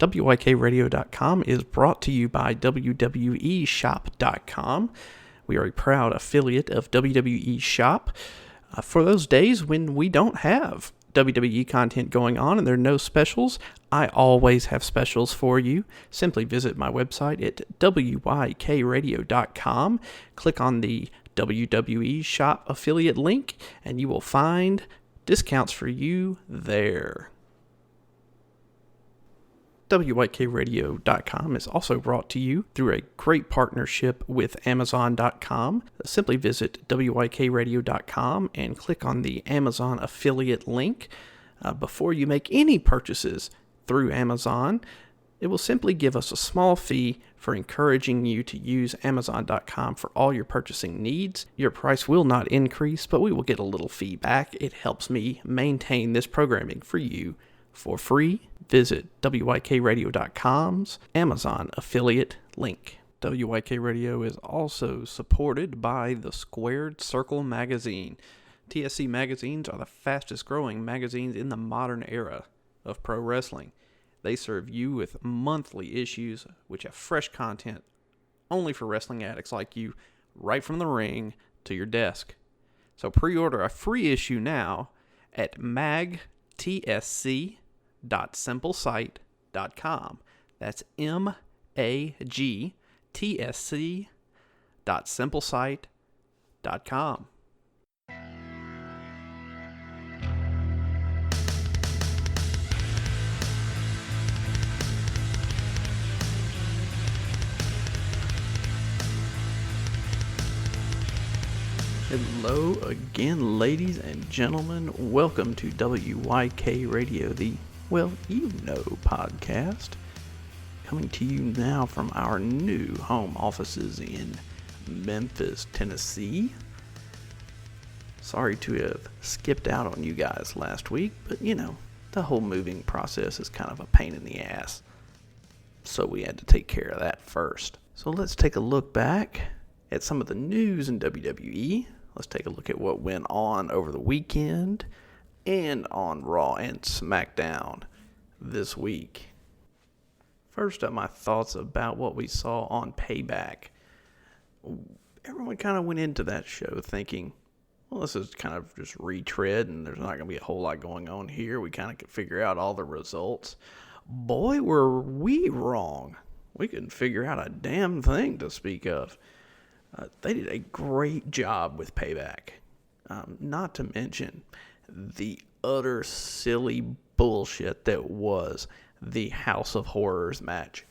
WYKRadio.com is brought to you by WWE Shop.com. We are a proud affiliate of WWE Shop. For those days when we don't have WWE content going on and there are no specials, I always have specials for you. Simply visit my website at WYKRadio.com. Click on the WWE Shop affiliate link and you will find discounts for you there. WYKRadio.com is also brought to you through a great partnership with Amazon.com. Simply visit WYKRadio.com and click on the Amazon affiliate link. Before you make any purchases through Amazon, it will simply give us a small fee for encouraging you to use Amazon.com for all your purchasing needs. Your price will not increase, but we will get a little fee back. It helps me maintain this programming for you for free. Visit WYKRadio.com's Amazon affiliate link. WYK Radio is also supported by the Squared Circle magazine. TSC magazines are the fastest growing magazines in the modern era of pro wrestling. They serve you with monthly issues which have fresh content only for wrestling addicts like you, right from the ring to your desk. So pre-order a free issue now at magtsc.simplesite.com. That's magtsc.simplesite.com. Hello again, ladies and gentlemen. Welcome to WYK Radio, the podcast. Coming to you now from our new home offices in Memphis, Tennessee. Sorry to have skipped out on you guys last week, but the whole moving process is kind of a pain in the ass. So we had to take care of that first. So let's take a look back at some of the news in WWE. Let's take a look at what went on over the weekend and on Raw and SmackDown this week. First up, my thoughts about what we saw on Payback. Everyone kind of went into that show thinking, well, this is kind of just retread and there's not going to be a whole lot going on here. We kind of could figure out all the results. Boy, were we wrong. We couldn't figure out a damn thing to speak of. They did a great job with Payback. Not to mention the utter silly bullshit that was the House of Horrors match.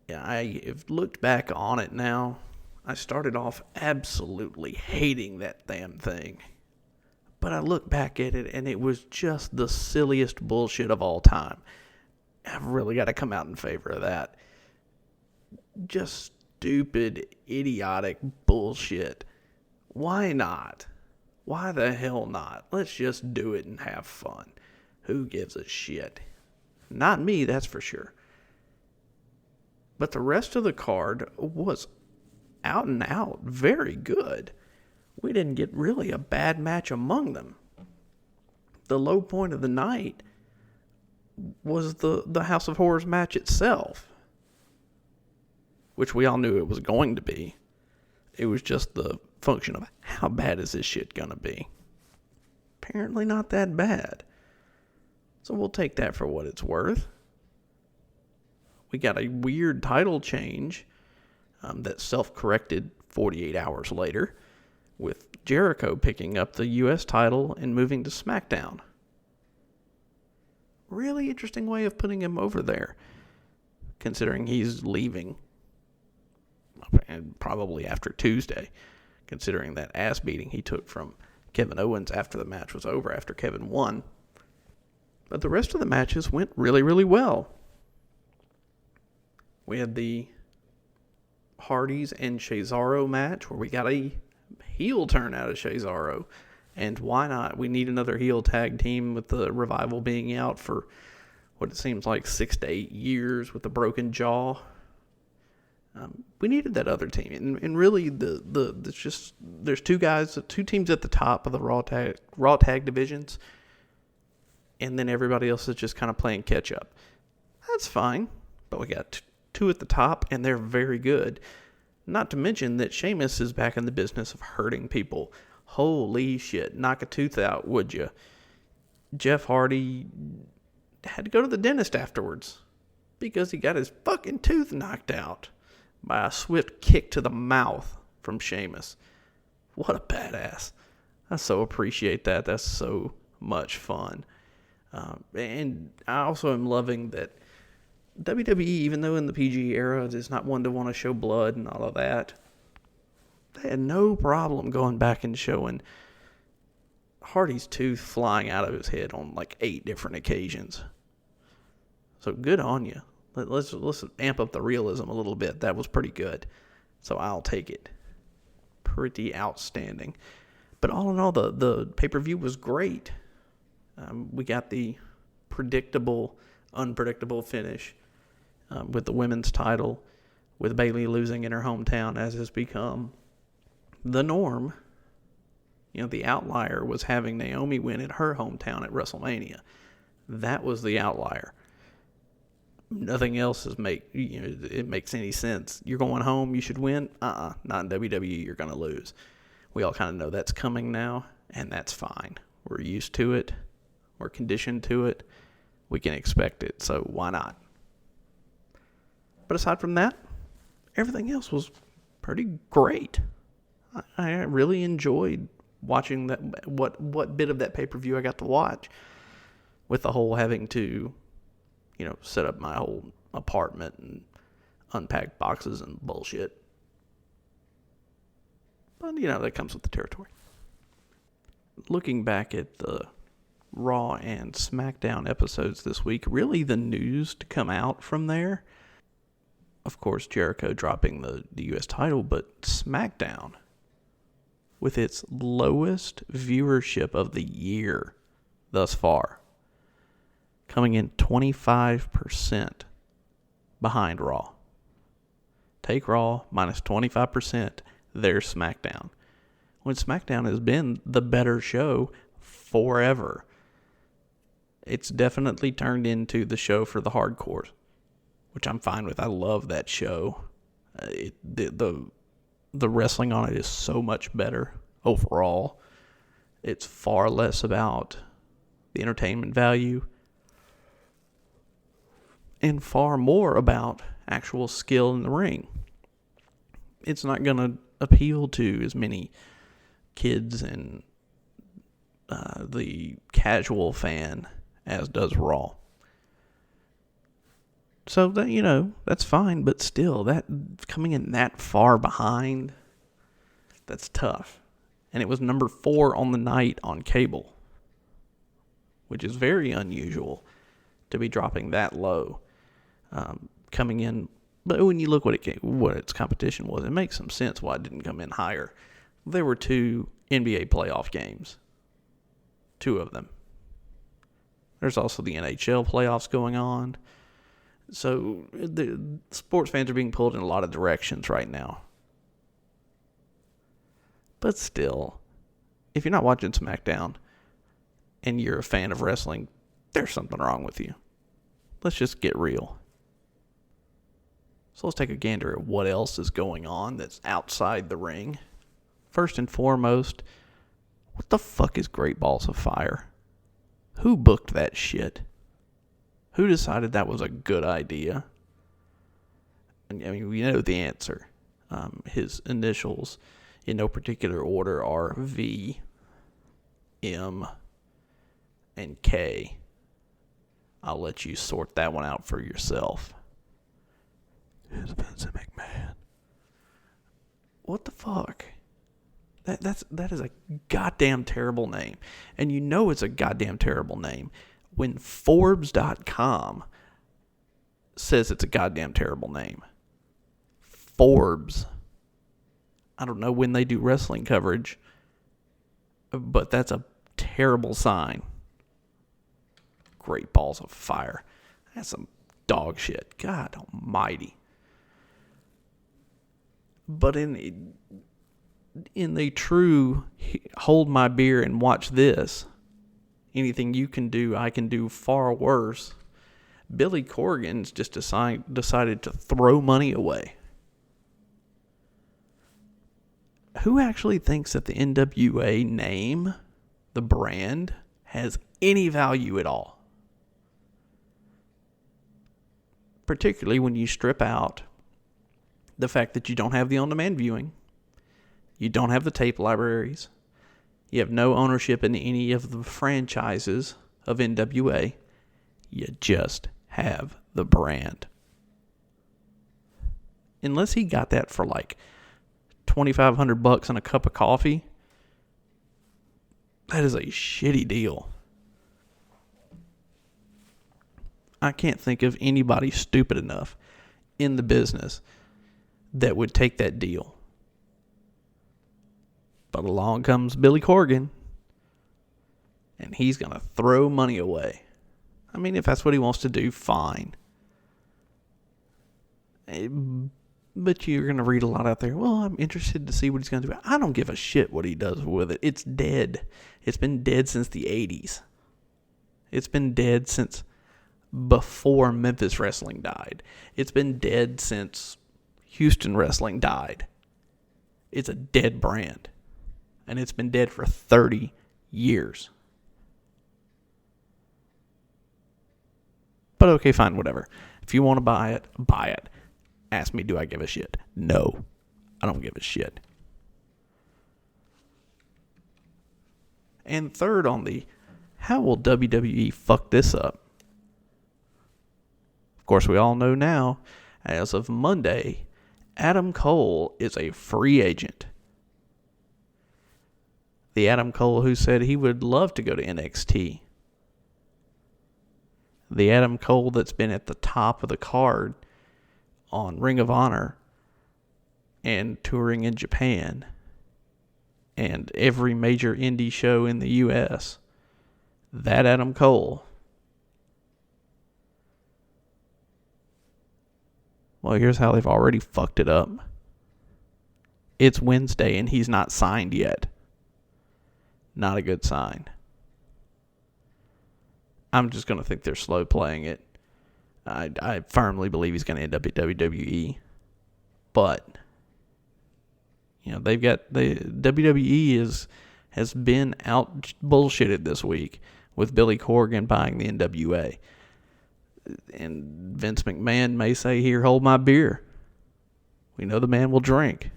Yeah, I have looked back on it now. I started off absolutely hating that damn thing. But I look back at it and it was just the silliest bullshit of all time. I've really got to come out in favor of that. Just stupid, idiotic bullshit. Why not? Why the hell not? Let's just do it and have fun. Who gives a shit? Not me, that's for sure. But the rest of the card was out and out very good. We didn't get really a bad match among them. The low point of the night was the House of Horrors match itself, which we all knew it was going to be. It was just the function of how bad is this shit gonna be. Apparently not that bad. So we'll take that for what it's worth. We got a weird title change that self-corrected 48 hours later, with Jericho picking up the U.S. title and moving to SmackDown. Really interesting way of putting him over there, considering he's leaving. And probably after Tuesday, considering that ass beating he took from Kevin Owens after the match was over, after Kevin won. But the rest of the matches went really, really well. We had the Hardys and Cesaro match where we got a heel turn out of Cesaro. And why not? We need another heel tag team with the Revival being out for what it seems like 6 to 8 years with a broken jaw. We needed that other team, and really, there's two teams at the top of the Raw tag divisions, and then everybody else is just kind of playing catch up. That's fine, but we got two at the top, and they're very good. Not to mention that Sheamus is back in the business of hurting people. Holy shit, knock a tooth out, would you? Jeff Hardy had to go to the dentist afterwards because he got his fucking tooth knocked out by a swift kick to the mouth from Sheamus. What a badass. I so appreciate that. That's so much fun. And I also am loving that WWE, even though in the PG era, is not one to want to show blood and all of that, they had no problem going back and showing Hardy's tooth flying out of his head on like 8 different occasions. So good on you. Let's amp up the realism a little bit. That was pretty good. So I'll take it. Pretty outstanding. But all in all, the pay-per-view was great. We got the predictable, unpredictable finish with the women's title, with Bayley losing in her hometown, as has become the norm. You know, the outlier was having Naomi win in her hometown at WrestleMania. That was the outlier. Nothing else it makes any sense. You're going home, you should win. Not in WWE, you're going to lose. We all kind of know that's coming now, and that's fine. We're used to it. We're conditioned to it. We can expect it, so why not? But aside from that, everything else was pretty great. I really enjoyed watching that. What bit of that pay-per-view I got to watch, with the whole having to, set up my whole apartment and unpack boxes and bullshit. But, that comes with the territory. Looking back at the Raw and SmackDown episodes this week, really the news to come out from there, of course, Jericho dropping the U.S. title, but SmackDown, with its lowest viewership of the year thus far, coming in 25% behind Raw. Take Raw minus 25%, there's SmackDown. When SmackDown has been the better show forever. It's definitely turned into the show for the hardcores, which I'm fine with. I love that show. The wrestling on it is so much better overall. It's far less about the entertainment value and far more about actual skill in the ring. It's not going to appeal to as many kids and the casual fan as does Raw. So that, that's fine, but still, that coming in that far behind, that's tough. And it was number 4 on the night on cable, which is very unusual to be dropping that low. Coming in, but when you look what its competition was, it makes some sense why it didn't come in higher. There were 2 NBA playoff games, 2 of them. There's also the NHL playoffs going on. So the sports fans are being pulled in a lot of directions right now. But still, if you're not watching SmackDown and you're a fan of wrestling, there's something wrong with you. Let's just get real. So let's take a gander at what else is going on that's outside the ring. First and foremost, what the fuck is Great Balls of Fire? Who booked that shit? Who decided that was a good idea? I mean, we know the answer. His initials, in no particular order, are V, M, and K. I'll let you sort that one out for yourself. It's Vincent McMahon. What the fuck? That is a goddamn terrible name. And you know it's a goddamn terrible name when Forbes.com says it's a goddamn terrible name. Forbes. I don't know when they do wrestling coverage, but that's a terrible sign. Great Balls of Fire. That's some dog shit. God almighty. But in the true hold my beer and watch this, Anything you can do, I can do far worse. Billy Corgan's just decided to throw money away. Who actually thinks that the NWA name, the brand, has any value at all? Particularly when you strip out the fact that you don't have the on-demand viewing, you don't have the tape libraries, you have no ownership in any of the franchises of NWA, you just have the brand. Unless he got that for like $2,500 and a cup of coffee, that is a shitty deal. I can't think of anybody stupid enough in the business that would take that deal. But along comes Billy Corgan, and he's going to throw money away. I mean, if that's what he wants to do, fine. But you're going to read a lot out there. Well, I'm interested to see what he's going to do. I don't give a shit what he does with it. It's dead. It's been dead since the 80s. It's been dead since before Memphis wrestling died. It's been dead since Houston wrestling died. It's a dead brand. And it's been dead for 30 years. But okay, fine, whatever. If you want to buy it, buy it. Ask me, do I give a shit? No, I don't give a shit. And third on the, how will WWE fuck this up? Of course, we all know now, as of Monday, Adam Cole is a free agent. The Adam Cole who said he would love to go to NXT. The Adam Cole that's been at the top of the card on Ring of Honor and touring in Japan and every major indie show in the U.S. That Adam Cole. Well, here's how they've already fucked it up. It's Wednesday and he's not signed yet. Not a good sign. I'm just going to think they're slow playing it. I firmly believe he's going to end up at WWE. But, you know, they've got, the WWE has been out bullshitted this week with Billy Corgan buying the NWA. And Vince McMahon may say, here, hold my beer. We know the man will drink.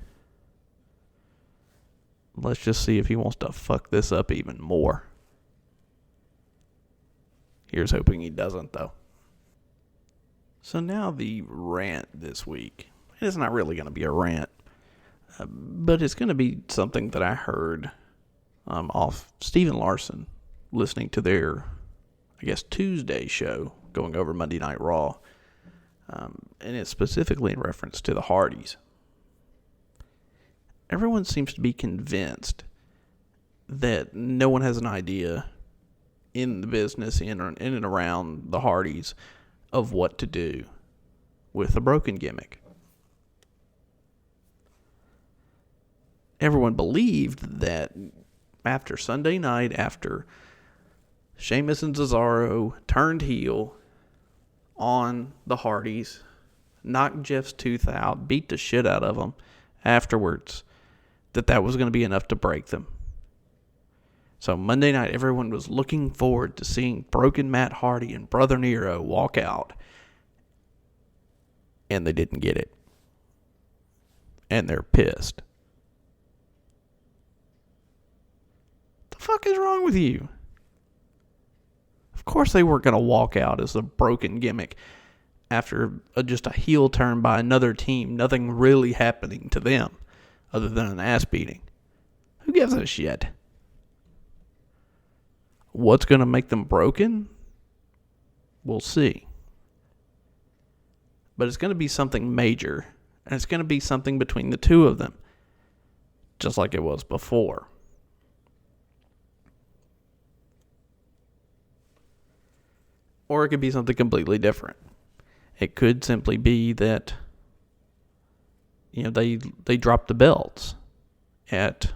Let's just see if he wants to fuck this up even more. Here's hoping he doesn't, though. So now the rant this week. It's not really going to be a rant, but it's going to be something that I heard off Steven Larson listening to their, I guess, Tuesday show going over Monday Night Raw. And it's specifically in reference to the Hardys. Everyone seems to be convinced that no one has an idea in the business, in and around the Hardys, of what to do with the broken gimmick. Everyone believed that after Sunday night, after Sheamus and Cesaro turned heel on the Hardys, knocked Jeff's tooth out, beat the shit out of him afterwards, that was going to be enough to break them. So Monday night, everyone was looking forward to seeing broken Matt Hardy and Brother Nero walk out. And they didn't get it. And they're pissed. The fuck is wrong with you? Of course they weren't going to walk out as a broken gimmick after just a heel turn by another team. Nothing really happening to them other than an ass beating. Who gives a shit? What's going to make them broken? We'll see. But it's going to be something major. And it's going to be something between the two of them. Just like it was before. Or it could be something completely different. It could simply be that, you know, they dropped the belts at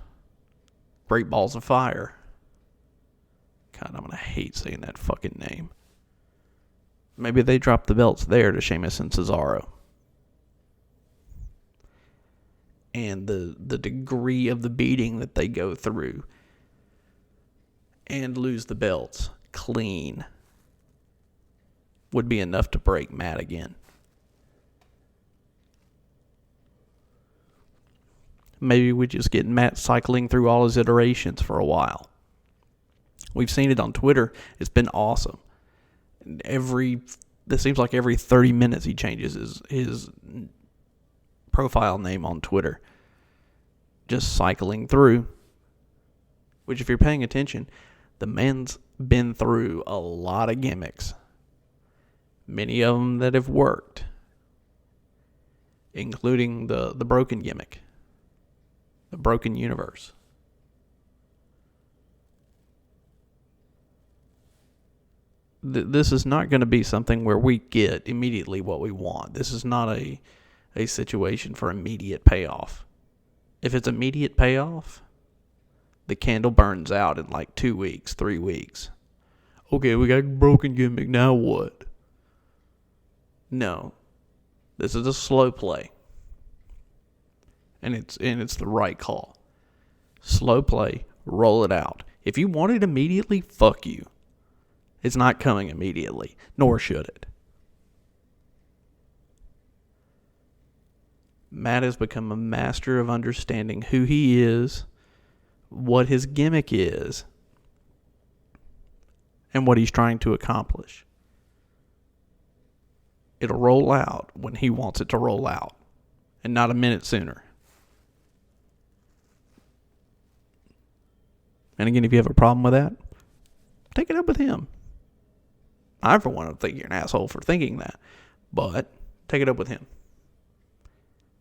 Great Balls of Fire. God, I'm going to hate saying that fucking name. Maybe they dropped the belts there to Sheamus and Cesaro. And the degree of the beating that they go through and lose the belts clean would be enough to break Matt again. Maybe we just get Matt cycling through all his iterations for a while. We've seen it on Twitter. It's been awesome. It seems like every 30 minutes he changes his profile name on Twitter. Just cycling through. Which, if you're paying attention, the man's been through a lot of gimmicks. Many of them that have worked. Including the broken gimmick. The broken universe. This is not going to be something where we get immediately what we want. This is not a situation for immediate payoff. If it's immediate payoff, the candle burns out in like 2 weeks, 3 weeks. Okay, we got a broken gimmick, now what? No. This is a slow play. And it's the right call. Slow play, roll it out. If you want it immediately, fuck you. It's not coming immediately, nor should it. Matt has become a master of understanding who he is, what his gimmick is, and what he's trying to accomplish. It'll roll out when he wants it to roll out, and not a minute sooner. And again, if you have a problem with that, take it up with him. I, for one, don't think you're an asshole for thinking that. But take it up with him.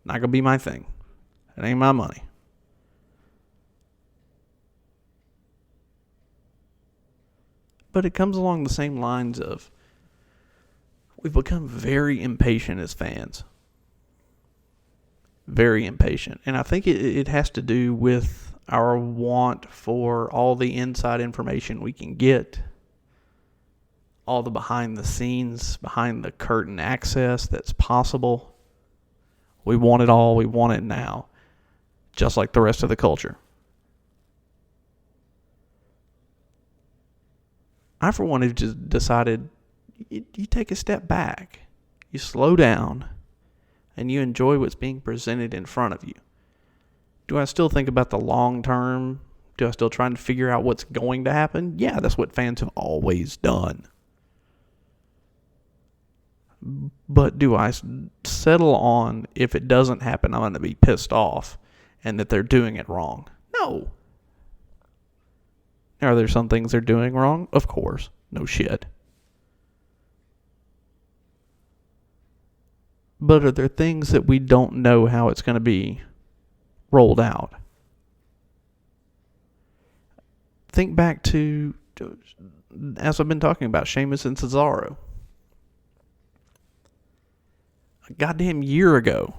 Not going to be my thing. It ain't my money. But it comes along the same lines of we've become very impatient as fans. Very impatient. And I think it has to do with our want for all the inside information we can get. All the behind the scenes, behind the curtain access that's possible. We want it all. We want it now. Just like the rest of the culture. I, for one, have just decided you take a step back. You slow down. And you enjoy what's being presented in front of you. Do I still think about the long term? Do I still try to figure out what's going to happen? Yeah, that's what fans have always done. But do I settle on if it doesn't happen, I'm going to be pissed off and that they're doing it wrong? No. Are there some things they're doing wrong? Of course. No shit. But are there things that we don't know how it's going to be rolled out? Think back to, as I've been talking about, Sheamus and Cesaro. A goddamn year ago,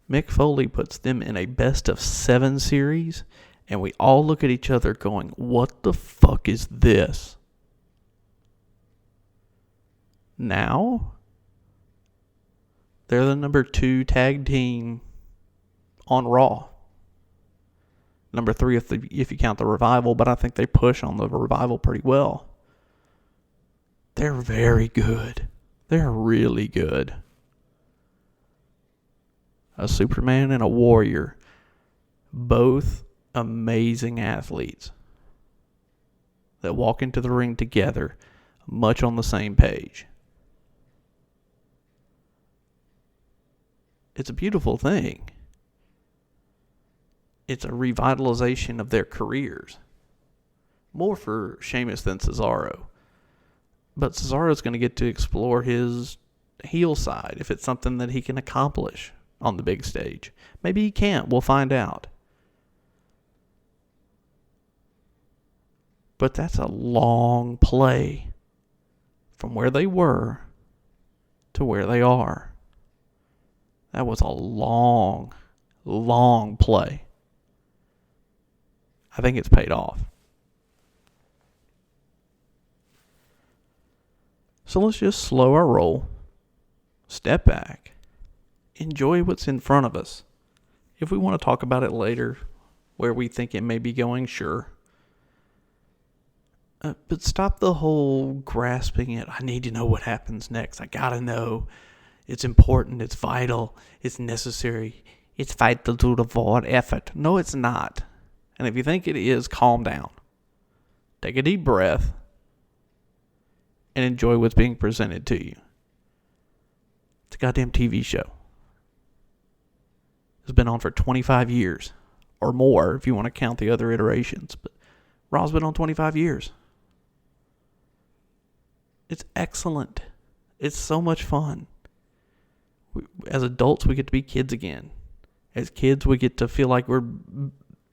Mick Foley puts them in a best-of-7 series, and we all look at each other going, what the fuck is this? Now, they're the number 2 tag team on Raw. Number 3 if you count the Revival, but I think they push on the Revival pretty well. They're very good. They're really good. A Superman and a Warrior. Both amazing athletes that walk into the ring together, much on the same page. It's a beautiful thing. It's a revitalization of their careers. More for Sheamus than Cesaro. But Cesaro's going to get to explore his heel side if it's something that he can accomplish on the big stage. Maybe he can't. We'll find out. But that's a long play from where they were to where they are. That was a long, long play. I think it's paid off. So let's just slow our roll, step back, enjoy what's in front of us. If we want to talk about it later, where we think it may be going, sure. But stop the whole grasping it. I need to know what happens next. I gotta know. It's important. It's vital. It's necessary. It's vital to the forward effort. No, it's not. And if you think it is, calm down. Take a deep breath and enjoy what's being presented to you. It's a goddamn TV show. It's been on for 25 years or more if you want to count the other iterations. But Raw's been on 25 years. It's excellent. It's so much fun. As adults, we get to be kids again. As kids, we get to feel like we're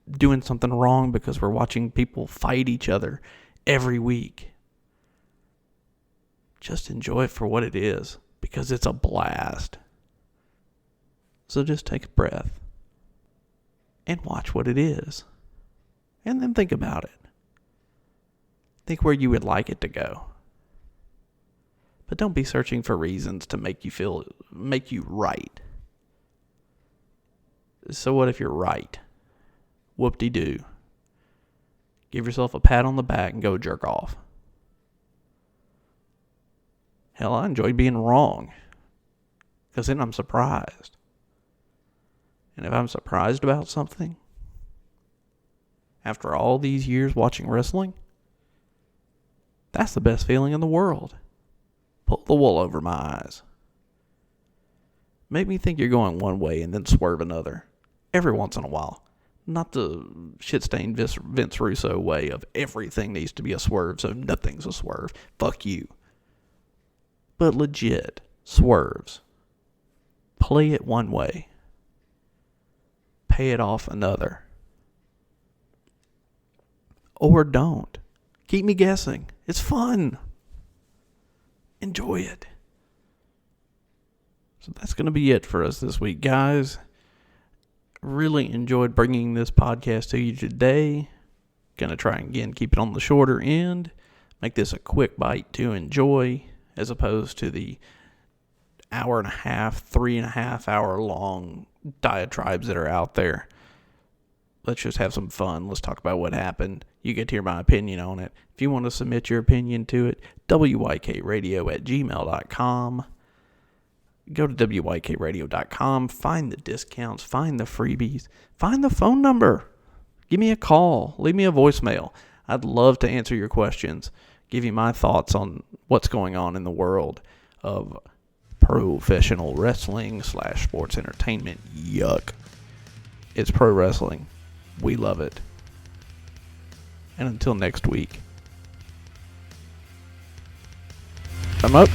doing something wrong because we're watching people fight each other every week. Just enjoy it for what it is, because it's a blast. So just take a breath and watch what it is. And then think about it. Think where you would like it to go. But don't be searching for reasons to make you right. So what if you're right? Whoop-de-doo. Give yourself a pat on the back and go jerk off. Hell, I enjoy being wrong, because then I'm surprised. And if I'm surprised about something, after all these years watching wrestling, that's the best feeling in the world. Pull the wool over my eyes. Make me think you're going one way and then swerve another. Every once in a while. Not the shit-stained Vince Russo way of everything needs to be a swerve, so nothing's a swerve. Fuck you. But legit swerves. Play it one way. Pay it off another. Or don't. Keep me guessing. It's fun. Enjoy it. So that's going to be it for us this week, guys. Really enjoyed bringing this podcast to you today. Going to try and again keep it on the shorter end. Make this a quick bite to enjoy, as opposed to the 3.5 hour long diatribes that are out there. Let's just have some fun. Let's talk about what happened. You get to hear my opinion on it. If you want to submit your opinion to it, WYKRadio@gmail.com. Go to WYKRadio.com. Find the discounts. Find the freebies. Find the phone number. Give me a call. Leave me a voicemail. I'd love to answer your questions. Give you my thoughts on what's going on in the world of professional wrestling / sports entertainment. Yuck. It's pro wrestling. We love it. And until next week, I'm up.